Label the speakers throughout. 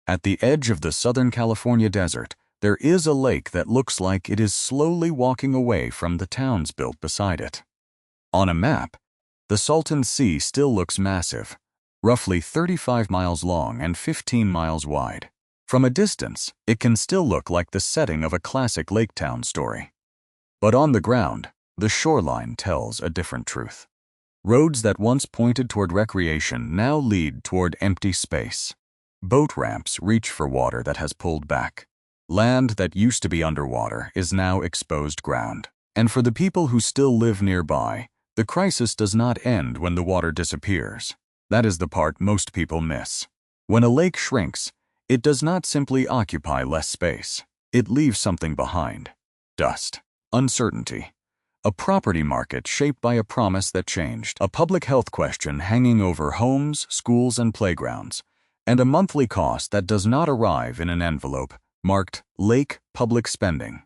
Speaker 1: At the edge of the Southern California desert, there is a lake that looks like it is slowly walking away from the towns built beside it. On a map, the Salton Sea still looks massive, roughly 35 miles long and 15 miles wide. From a distance, it can still look like the setting of a classic lake town story. But on the ground, the shoreline tells a different truth. Roads that once pointed toward recreation now lead toward empty space. Boat ramps reach for water that has pulled back. Land that used to be underwater is now exposed ground. And for the people who still live nearby, the crisis does not end when the water disappears. That is the part most people miss. When a lake shrinks, it does not simply occupy less space. It leaves something behind. Dust, uncertainty, a property market shaped by a promise that changed, a public health question hanging over homes, schools, and playgrounds, and a monthly cost that does not arrive in an envelope marked Lake Public Spending.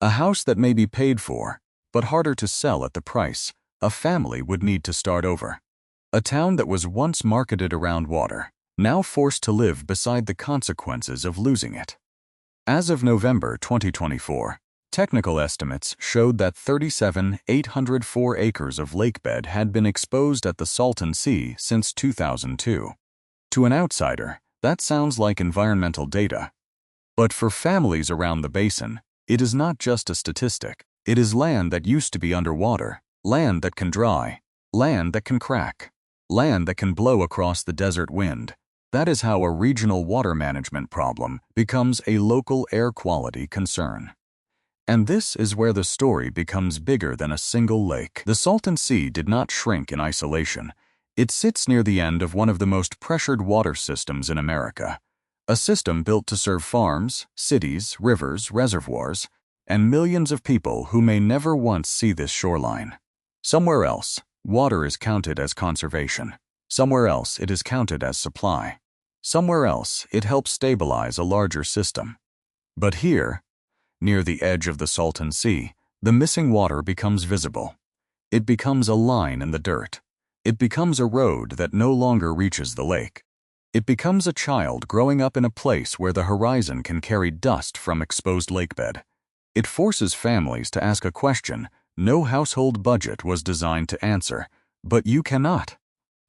Speaker 1: A house that may be paid for, but harder to sell at the price a family would need to start over. A town that was once marketed around water, now forced to live beside the consequences of losing it. As of November 2024, technical estimates showed that 37,804 acres of lakebed had been exposed at the Salton Sea since 2002. To an outsider, that sounds like environmental data. But for families around the basin, it is not just a statistic. It is land that used to be underwater, land that can dry, land that can crack, land that can blow across the desert wind. That is how a regional water management problem becomes a local air quality concern. And this is where the story becomes bigger than a single lake. The Salton Sea did not shrink in isolation. It sits near the end of one of the most pressured water systems in America, a system built to serve farms, cities, rivers, reservoirs, and millions of people who may never once see this shoreline. Somewhere else, water is counted as conservation. Somewhere else, it is counted as supply. Somewhere else, it helps stabilize a larger system. But here, near the edge of the Salton Sea, the missing water becomes visible. It becomes a line in the dirt. It becomes a road that no longer reaches the lake. It becomes a child growing up in a place where the horizon can carry dust from exposed lakebed. It forces families to ask a question no household budget was designed to answer, but you cannot.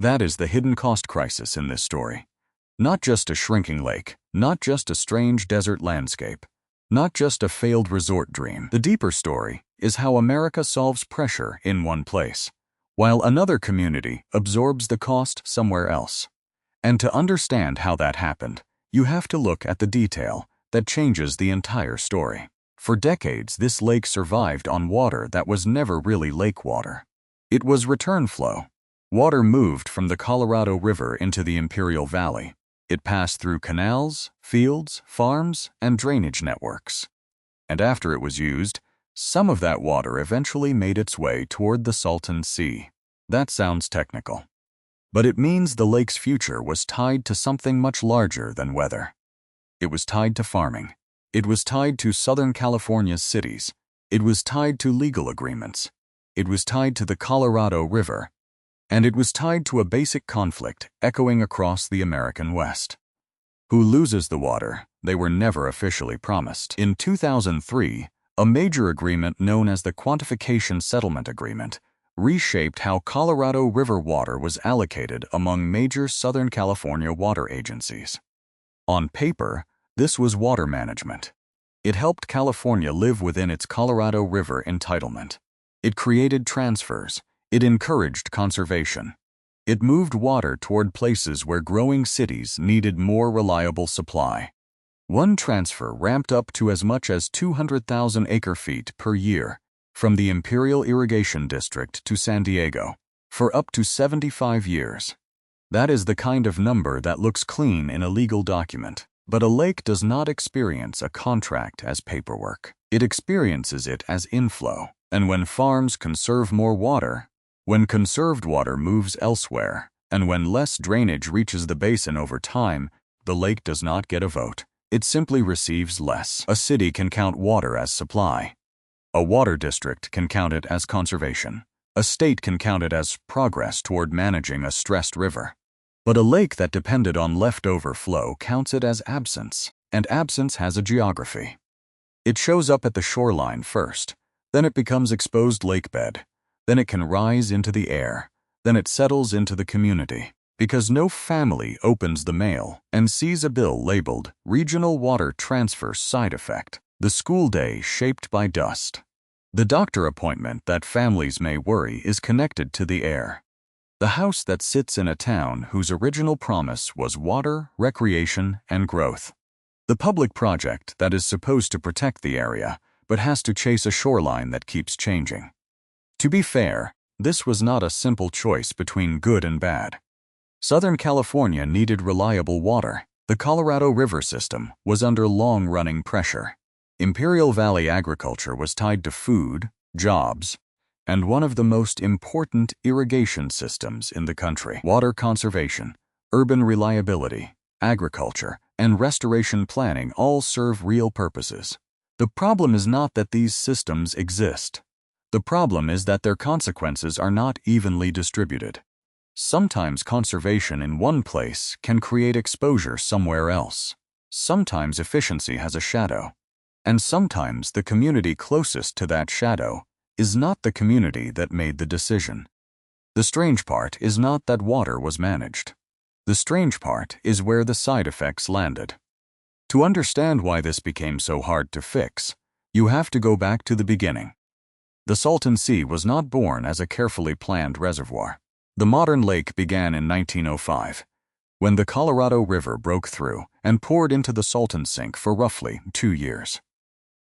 Speaker 1: That is the hidden cost crisis in this story. Not just a shrinking lake, not just a strange desert landscape, not just a failed resort dream. The deeper story is how America solves pressure in one place, while another community absorbs the cost somewhere else. And to understand how that happened, you have to look at the detail that changes the entire story. For decades, this lake survived on water that was never really lake water. It was return flow. Water moved from the Colorado River into the Imperial Valley. It passed through canals, fields, farms, and drainage networks. And after it was used, some of that water eventually made its way toward the Salton Sea. That sounds technical. But it means the lake's future was tied to something much larger than weather. It was tied to farming. It was tied to Southern California's cities. It was tied to legal agreements. It was tied to the Colorado River. And it was tied to a basic conflict echoing across the American West. Who loses the water they were never officially promised? In 2003, a major agreement known as the Quantification Settlement Agreement reshaped how Colorado River water was allocated among major Southern California water agencies. On paper, this was water management. It helped California live within its Colorado River entitlement. It created transfers. It encouraged conservation. It moved water toward places where growing cities needed more reliable supply. One transfer ramped up to as much as 200,000 acre-feet per year from the Imperial Irrigation District to San Diego for up to 75 years. That is the kind of number that looks clean in a legal document. But a lake does not experience a contract as paperwork. It experiences it as inflow. And when farms conserve more water, when conserved water moves elsewhere, and when less drainage reaches the basin over time, the lake does not get a vote. It simply receives less. A city can count water as supply. A water district can count it as conservation. A state can count it as progress toward managing a stressed river. But a lake that depended on leftover flow counts it as absence, and absence has a geography. It shows up at the shoreline first, then it becomes exposed lakebed, then it can rise into the air, then it settles into the community, because no family opens the mail and sees a bill labeled Regional Water Transfer Side Effect, the school day shaped by dust. The doctor appointment that families may worry is connected to the air. The house that sits in a town whose original promise was water, recreation, and growth. The public project that is supposed to protect the area, but has to chase a shoreline that keeps changing. To be fair, this was not a simple choice between good and bad. Southern California needed reliable water. The Colorado River system was under long-running pressure. Imperial Valley agriculture was tied to food, jobs, and one of the most important irrigation systems in the country. Water conservation, urban reliability, agriculture, and restoration planning all serve real purposes. The problem is not that these systems exist. The problem is that their consequences are not evenly distributed. Sometimes conservation in one place can create exposure somewhere else. Sometimes efficiency has a shadow. And sometimes the community closest to that shadow is not the community that made the decision. The strange part is not that water was managed. The strange part is where the side effects landed. To understand why this became so hard to fix, you have to go back to the beginning. The Salton Sea was not born as a carefully planned reservoir. The modern lake began in 1905, when the Colorado River broke through and poured into the Salton Sink for roughly 2 years.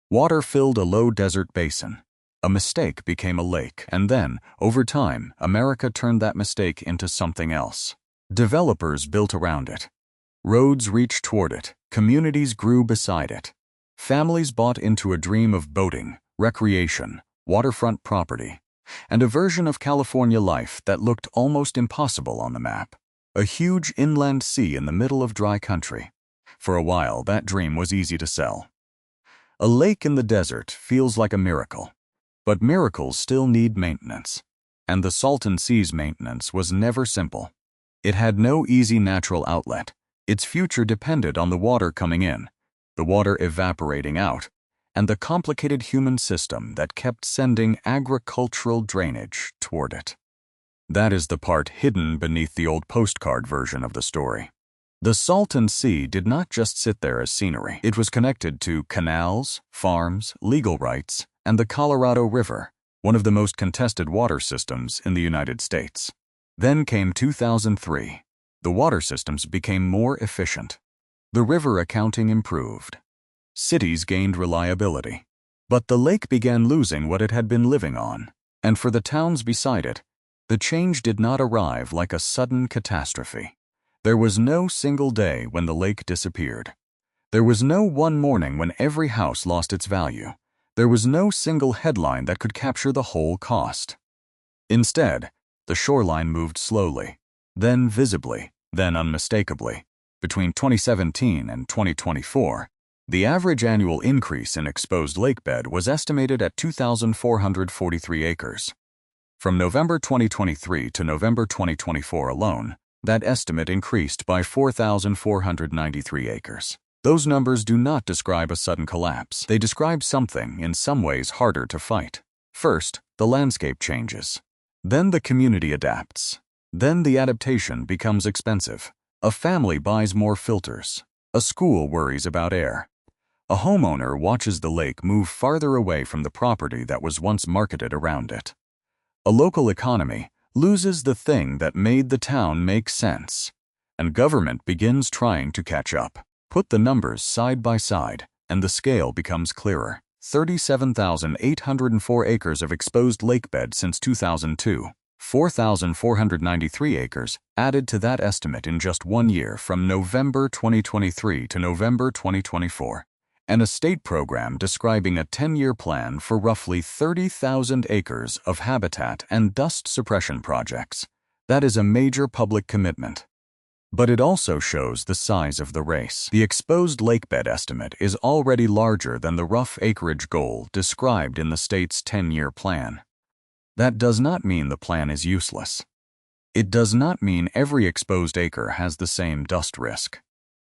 Speaker 1: Water filled a low desert basin. A mistake became a lake, and then, over time, America turned that mistake into something else. Developers built around it. Roads reached toward it. Communities grew beside it. Families bought into a dream of boating, recreation, waterfront property, and a version of California life that looked almost impossible on the map. A huge inland sea in the middle of dry country. For a while, that dream was easy to sell. A lake in the desert feels like a miracle, but miracles still need maintenance, and the Salton Sea's maintenance was never simple. It had no easy natural outlet. Its future depended on the water coming in, the water evaporating out, and the complicated human system that kept sending agricultural drainage toward it. That is the part hidden beneath the old postcard version of the story. The Salton Sea did not just sit there as scenery. It was connected to canals, farms, legal rights, and the Colorado River, one of the most contested water systems in the United States. Then came 2003. The water systems became more efficient. The river accounting improved. Cities gained reliability. But the lake began losing what it had been living on, and for the towns beside it, the change did not arrive like a sudden catastrophe. There was no single day when the lake disappeared. There was no one morning when every house lost its value. There was no single headline that could capture the whole cost. Instead, the shoreline moved slowly, then visibly, then unmistakably. Between 2017 and 2024, the average annual increase in exposed lakebed was estimated at 2,443 acres. From November 2023 to November 2024 alone, that estimate increased by 4,493 acres. Those numbers do not describe a sudden collapse. They describe something in some ways harder to fight. First, the landscape changes. Then the community adapts. Then the adaptation becomes expensive. A family buys more filters. A school worries about air. A homeowner watches the lake move farther away from the property that was once marketed around it. A local economy loses the thing that made the town make sense, and government begins trying to catch up. Put the numbers side by side, and the scale becomes clearer. 37,804 acres of exposed lakebed since 2002. 4,493 acres added to that estimate in just 1 year from November 2023 to November 2024. And a state program describing a 10-year plan for roughly 30,000 acres of habitat and dust suppression projects. That is a major public commitment. But it also shows the size of the race. The exposed lakebed estimate is already larger than the rough acreage goal described in the state's 10-year plan. That does not mean the plan is useless. It does not mean every exposed acre has the same dust risk.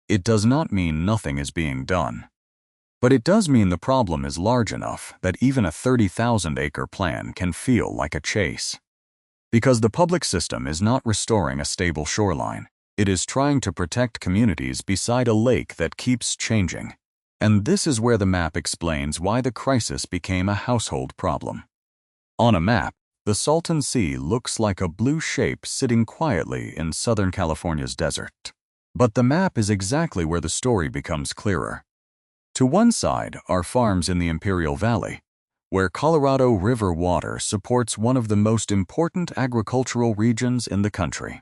Speaker 1: It does not mean nothing is being done. But it does mean the problem is large enough that even a 30,000-acre plan can feel like a chase. Because the public system is not restoring a stable shoreline. It is trying to protect communities beside a lake that keeps changing. And this is where the map explains why the crisis became a household problem. On a map, the Salton Sea looks like a blue shape sitting quietly in Southern California's desert. But the map is exactly where the story becomes clearer. To one side are farms in the Imperial Valley, where Colorado River water supports one of the most important agricultural regions in the country.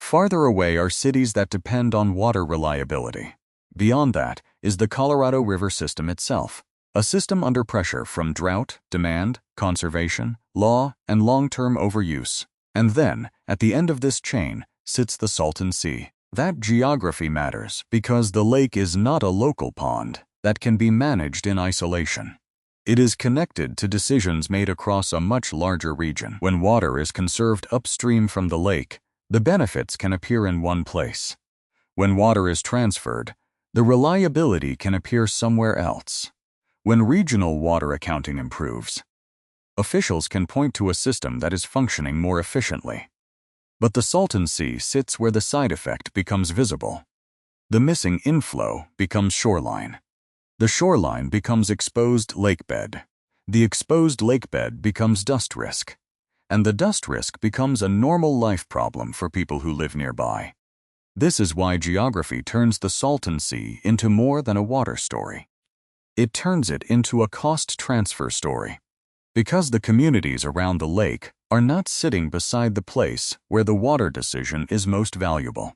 Speaker 1: Farther away are cities that depend on water reliability. Beyond that is the Colorado River system itself, a system under pressure from drought, demand, conservation, law, and long-term overuse. And then, at the end of this chain, sits the Salton Sea. That geography matters because the lake is not a local pond that can be managed in isolation. It is connected to decisions made across a much larger region. When water is conserved upstream from the lake, the benefits can appear in one place. When water is transferred, the reliability can appear somewhere else. When regional water accounting improves, officials can point to a system that is functioning more efficiently. But the Salton Sea sits where the side effect becomes visible. The missing inflow becomes shoreline. The shoreline becomes exposed lakebed. The exposed lakebed becomes dust risk. And the dust risk becomes a normal life problem for people who live nearby. This is why geography turns the Salton Sea into more than a water story. It turns it into a cost transfer story. Because the communities around the lake are not sitting beside the place where the water decision is most valuable.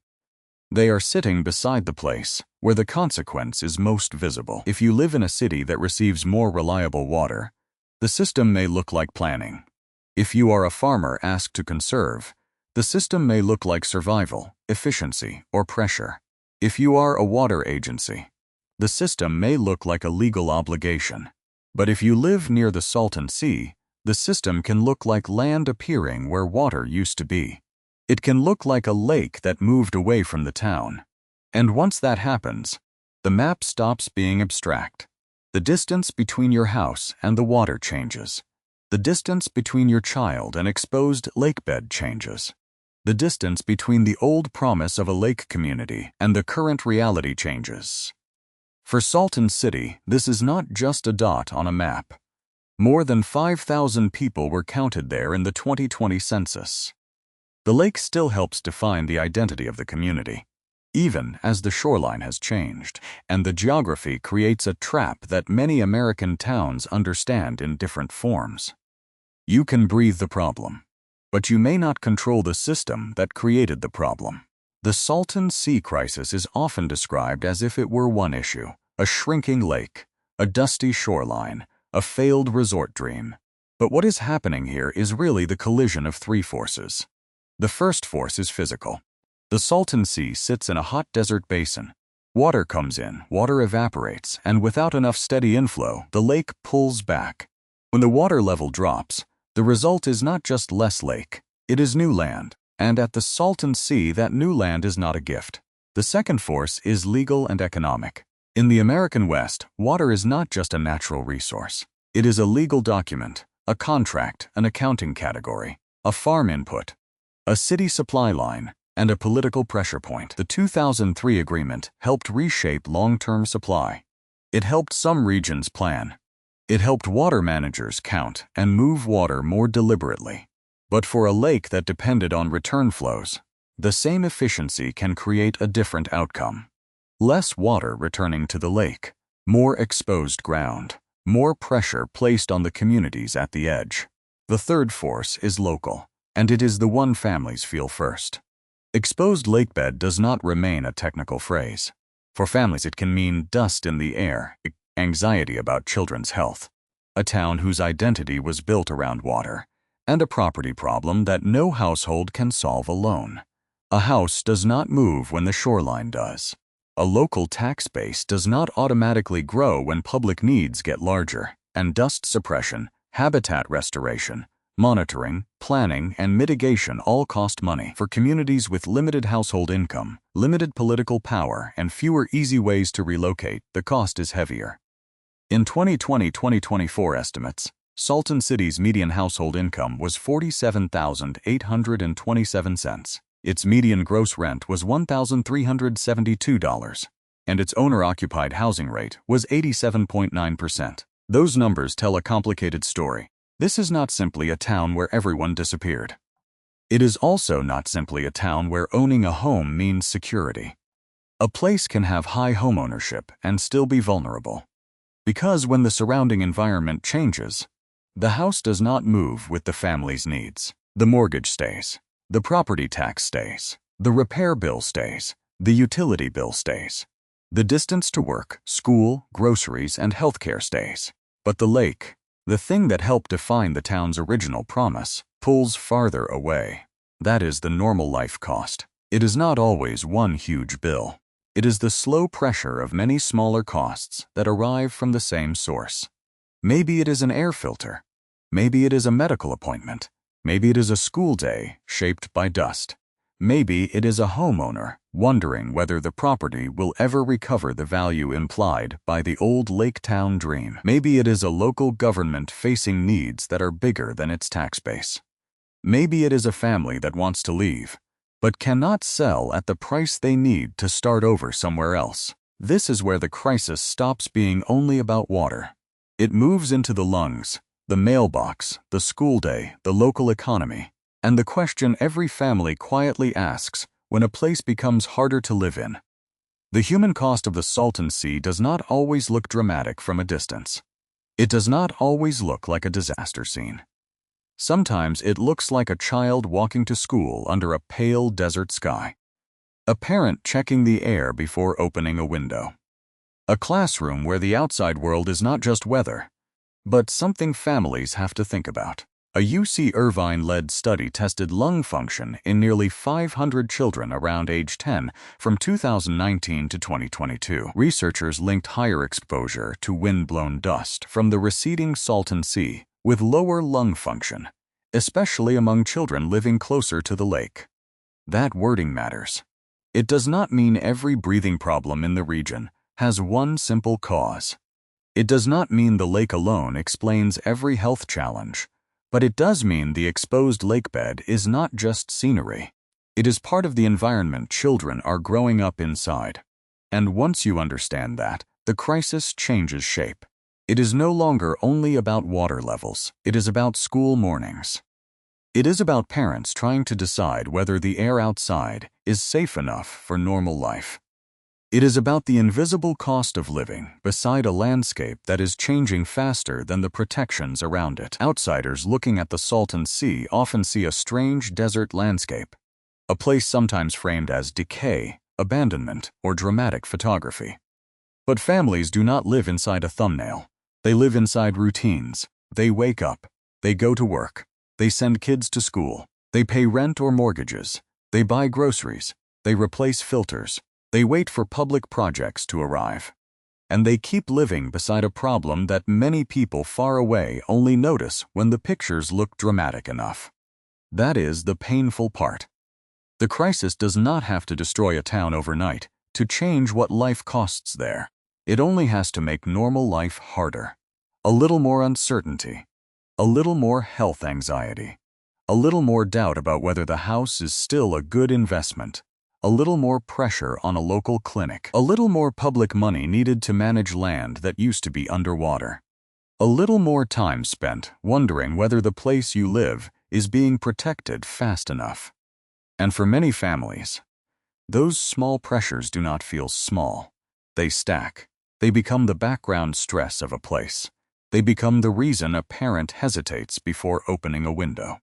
Speaker 1: They are sitting beside the place where the consequence is most visible. If you live in a city that receives more reliable water, the system may look like planning. If you are a farmer asked to conserve, the system may look like survival, efficiency, or pressure. If you are a water agency, the system may look like a legal obligation. But if you live near the Salton Sea, the system can look like land appearing where water used to be. It can look like a lake that moved away from the town. And once that happens, the map stops being abstract. The distance between your house and the water changes. The distance between your child and exposed lakebed changes. The distance between the old promise of a lake community and the current reality changes. For Salton City, this is not just a dot on a map. More than 5,000 people were counted there in the 2020 census. The lake still helps define the identity of the community, even as the shoreline has changed, and the geography creates a trap that many American towns understand in different forms. You can breathe the problem, but you may not control the system that created the problem. The Salton Sea crisis is often described as if it were one issue: a shrinking lake, a dusty shoreline, a failed resort dream. But what is happening here is really the collision of three forces. The first force is physical. The Salton Sea sits in a hot desert basin. Water comes in, water evaporates, and without enough steady inflow, the lake pulls back. When the water level drops, the result is not just less lake, it is new land. And at the Salton Sea, that new land is not a gift. The second force is legal and economic. In the American West, water is not just a natural resource. It is a legal document, a contract, an accounting category, a farm input, a city supply line, and a political pressure point. The 2003 agreement helped reshape long-term supply. It helped some regions plan. It helped water managers count and move water more deliberately. But for a lake that depended on return flows, the same efficiency can create a different outcome. Less water returning to the lake, more exposed ground, more pressure placed on the communities at the edge. The third force is local, and it is the one families feel first. Exposed lakebed does not remain a technical phrase. For families, it can mean dust in the air, anxiety about children's health, a town whose identity was built around water, and a property problem that no household can solve alone. A house does not move when the shoreline does. A local tax base does not automatically grow when public needs get larger, and dust suppression, habitat restoration, Monitoring, planning, and mitigation all cost money. For communities with limited household income, limited political power, and fewer easy ways to relocate, the cost is heavier. In 2020-2024 estimates, Salton City's median household income was $47,827. Its median gross rent was $1,372, and its owner-occupied housing rate was 87.9%. Those numbers tell a complicated story. This is not simply a town where everyone disappeared. It is also not simply a town where owning a home means security. A place can have high homeownership and still be vulnerable. Because when the surrounding environment changes, the house does not move with the family's needs. The mortgage stays. The property tax stays. The repair bill stays. The utility bill stays. The distance to work, school, groceries, and healthcare stays. But the lake, the thing that helped define the town's original promise, pulls farther away. That is the normal life cost. It is not always one huge bill. It is the slow pressure of many smaller costs that arrive from the same source. Maybe it is an air filter. Maybe it is a medical appointment. Maybe it is a school day shaped by dust. Maybe it is a homeowner wondering whether the property will ever recover the value implied by the old lake town dream. Maybe it is a local government facing needs that are bigger than its tax base. Maybe it is a family that wants to leave, but cannot sell at the price they need to start over somewhere else. This is where the crisis stops being only about water. It moves into the lungs, the mailbox, the school day, the local economy, and the question every family quietly asks when a place becomes harder to live in. The human cost of the Salton Sea does not always look dramatic from a distance. It does not always look like a disaster scene. Sometimes it looks like a child walking to school under a pale desert sky. A parent checking the air before opening a window. A classroom where the outside world is not just weather, but something families have to think about. A UC Irvine-led study tested lung function in nearly 500 children around age 10 from 2019 to 2022. Researchers linked higher exposure to wind-blown dust from the receding Salton Sea with lower lung function, especially among children living closer to the lake. That wording matters. It does not mean every breathing problem in the region has one simple cause. It does not mean the lake alone explains every health challenge. But it does mean the exposed lakebed is not just scenery. It is part of the environment children are growing up inside. And once you understand that, the crisis changes shape. It is no longer only about water levels. It is about school mornings. It is about parents trying to decide whether the air outside is safe enough for normal life. It is about the invisible cost of living beside a landscape that is changing faster than the protections around it. Outsiders looking at the Salton Sea often see a strange desert landscape, a place sometimes framed as decay, abandonment, or dramatic photography. But families do not live inside a thumbnail. They live inside routines. They wake up. They go to work. They send kids to school. They pay rent or mortgages. They buy groceries. They replace filters. They wait for public projects to arrive. And they keep living beside a problem that many people far away only notice when the pictures look dramatic enough. That is the painful part. The crisis does not have to destroy a town overnight to change what life costs there. It only has to make normal life harder. A little more uncertainty. A little more health anxiety. A little more doubt about whether the house is still a good investment. A little more pressure on a local clinic. A little more public money needed to manage land that used to be underwater. A little more time spent wondering whether the place you live is being protected fast enough. And for many families, those small pressures do not feel small. They stack. They become the background stress of a place. They become the reason a parent hesitates before opening a window.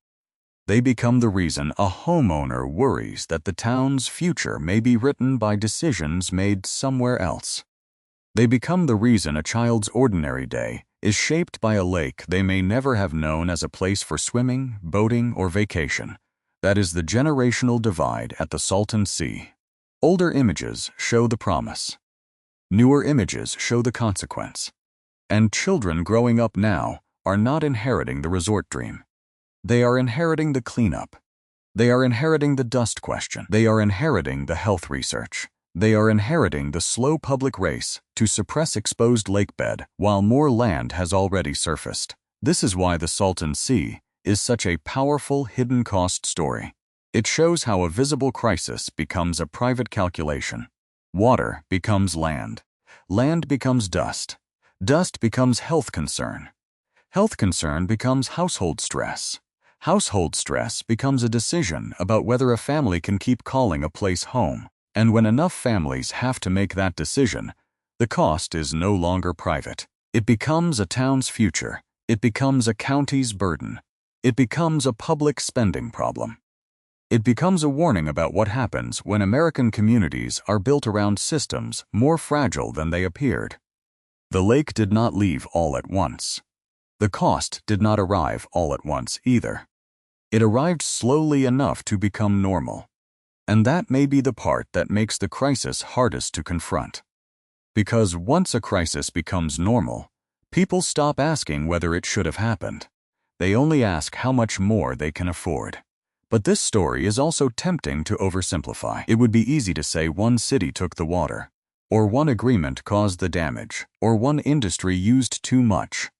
Speaker 1: They become the reason a homeowner worries that the town's future may be written by decisions made somewhere else. They become the reason a child's ordinary day is shaped by a lake they may never have known as a place for swimming, boating, or vacation. That is the generational divide at the Salton Sea. Older images show the promise. Newer images show the consequence. And children growing up now are not inheriting the resort dream. They are inheriting the cleanup. They are inheriting the dust question. They are inheriting the health research. They are inheriting the slow public race to suppress exposed lakebed while more land has already surfaced. This is why the Salton Sea is such a powerful hidden cost story. It shows how a visible crisis becomes a private calculation. Water becomes land. Land becomes dust. Dust becomes health concern. Health concern becomes household stress. Household stress becomes a decision about whether a family can keep calling a place home. And when enough families have to make that decision, the cost is no longer private. It becomes a town's future. It becomes a county's burden. It becomes a public spending problem. It becomes a warning about what happens when American communities are built around systems more fragile than they appeared. The lake did not leave all at once. The cost did not arrive all at once either. It arrived slowly enough to become normal. And that may be the part that makes the crisis hardest to confront. Because once a crisis becomes normal, people stop asking whether it should have happened. They only ask how much more they can afford. But this story is also tempting to oversimplify. It would be easy to say one city took the water, or one agreement caused the damage, or one industry used too much,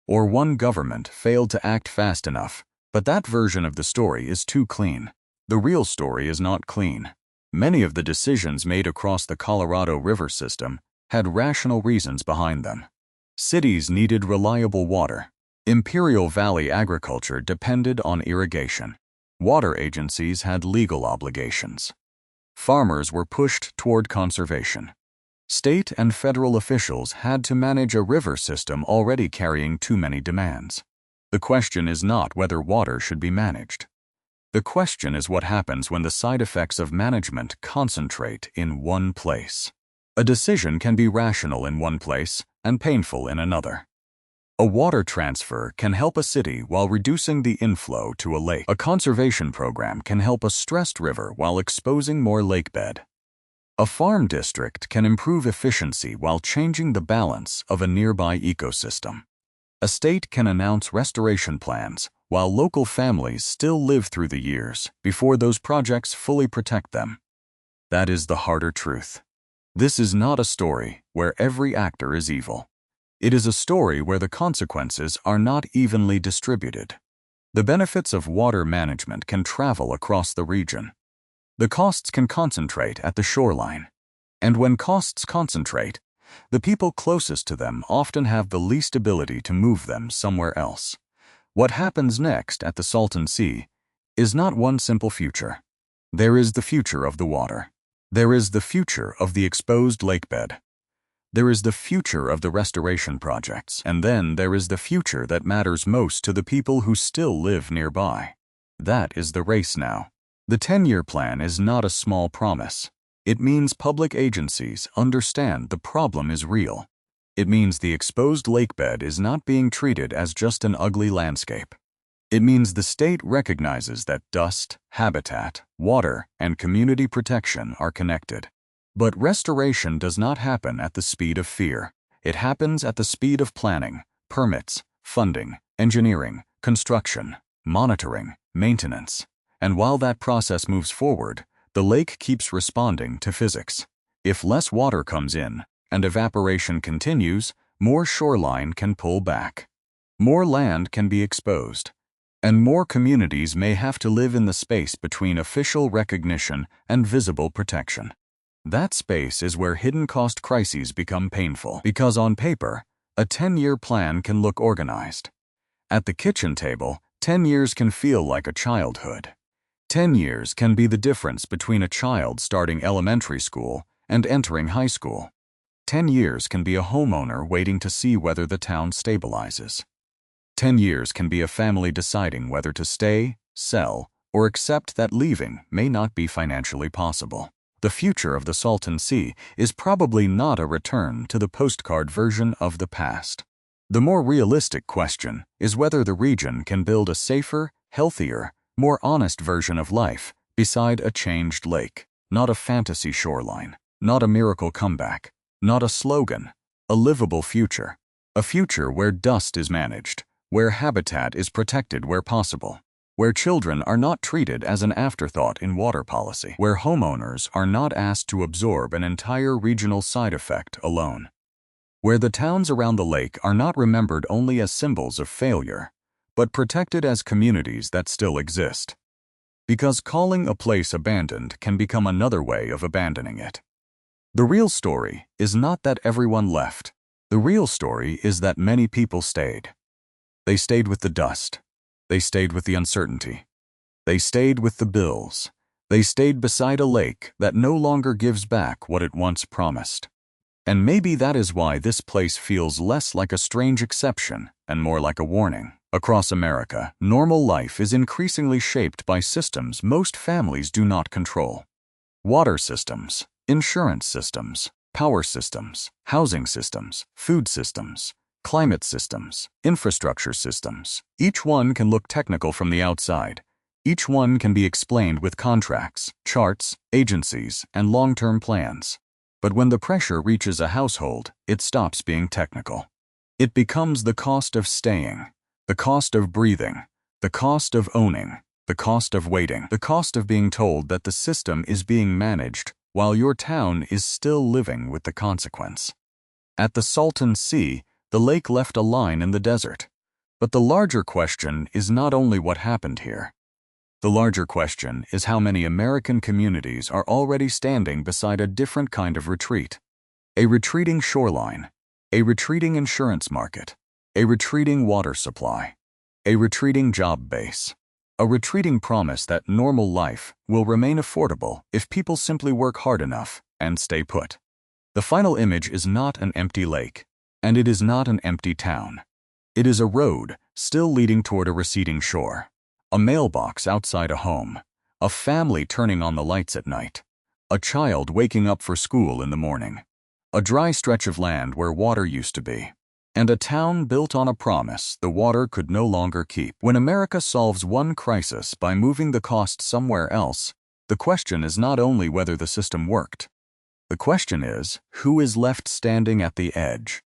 Speaker 1: or one government failed to act fast enough. But that version of the story is too clean. The real story is not clean. Many of the decisions made across the Colorado River system had rational reasons behind them. Cities needed reliable water. Imperial Valley agriculture depended on irrigation. Water agencies had legal obligations. Farmers were pushed toward conservation. State and federal officials had to manage a river system already carrying too many demands. The question is not whether water should be managed. The question is what happens when the side effects of management concentrate in one place. A decision can be rational in one place and painful in another. A water transfer can help a city while reducing the inflow to a lake. A conservation program can help a stressed river while exposing more lakebed. A farm district can improve efficiency while changing the balance of a nearby ecosystem. A state can announce restoration plans while local families still live through the years before those projects fully protect them. That is the harder truth. This is not a story where every actor is evil. It is a story where the consequences are not evenly distributed. The benefits of water management can travel across the region. The costs can concentrate at the shoreline. And when costs concentrate, the people closest to them often have the least ability to move them somewhere else. What happens next at the Salton Sea is not one simple future. There is the future of the water. There is the future of the exposed lakebed. There is the future of the restoration projects. And then there is the future that matters most to the people who still live nearby. That is the race now. The 10-year plan is not a small promise. It means public agencies understand the problem is real. It means the exposed lakebed is not being treated as just an ugly landscape. It means the state recognizes that dust, habitat, water, and community protection are connected. But restoration does not happen at the speed of fear. It happens at the speed of planning, permits, funding, engineering, construction, monitoring, maintenance. And while that process moves forward, the lake keeps responding to physics. If less water comes in and evaporation continues, more shoreline can pull back. More land can be exposed. And more communities may have to live in the space between official recognition and visible protection. That space is where hidden cost crises become painful, because on paper, a 10-year plan can look organized. At the kitchen table, 10 years can feel like a childhood. 10 years can be the difference between a child starting elementary school and entering high school. 10 years can be a homeowner waiting to see whether the town stabilizes. 10 years can be a family deciding whether to stay, sell, or accept that leaving may not be financially possible. The future of the Salton Sea is probably not a return to the postcard version of the past. The more realistic question is whether the region can build a safer, healthier, more honest version of life beside a changed lake. Not a fantasy shoreline, not a miracle comeback, not a slogan, a livable future. A future where dust is managed, where habitat is protected where possible, where children are not treated as an afterthought in water policy, where homeowners are not asked to absorb an entire regional side effect alone, where the towns around the lake are not remembered only as symbols of failure, but protected as communities that still exist. Because calling a place abandoned can become another way of abandoning it. The real story is not that everyone left. The real story is that many people stayed. They stayed with the dust. They stayed with the uncertainty. They stayed with the bills. They stayed beside a lake that no longer gives back what it once promised. And maybe that is why this place feels less like a strange exception and more like a warning. Across America, normal life is increasingly shaped by systems most families do not control. Water systems, insurance systems, power systems, housing systems, food systems, climate systems, infrastructure systems. Each one can look technical from the outside. Each one can be explained with contracts, charts, agencies, and long-term plans. But when the pressure reaches a household, it stops being technical. It becomes the cost of staying, the cost of breathing, the cost of owning, the cost of waiting, the cost of being told that the system is being managed while your town is still living with the consequence. At the Salton Sea, the lake left a line in the desert. But the larger question is not only what happened here. The larger question is how many American communities are already standing beside a different kind of retreat. A retreating shoreline, a retreating insurance market, a retreating water supply, a retreating job base, a retreating promise that normal life will remain affordable if people simply work hard enough and stay put. The final image is not an empty lake, and it is not an empty town. It is a road still leading toward a receding shore, a mailbox outside a home, a family turning on the lights at night, a child waking up for school in the morning, a dry stretch of land where water used to be, and a town built on a promise the water could no longer keep. When America solves one crisis by moving the cost somewhere else, the question is not only whether the system worked. The question is, who is left standing at the edge?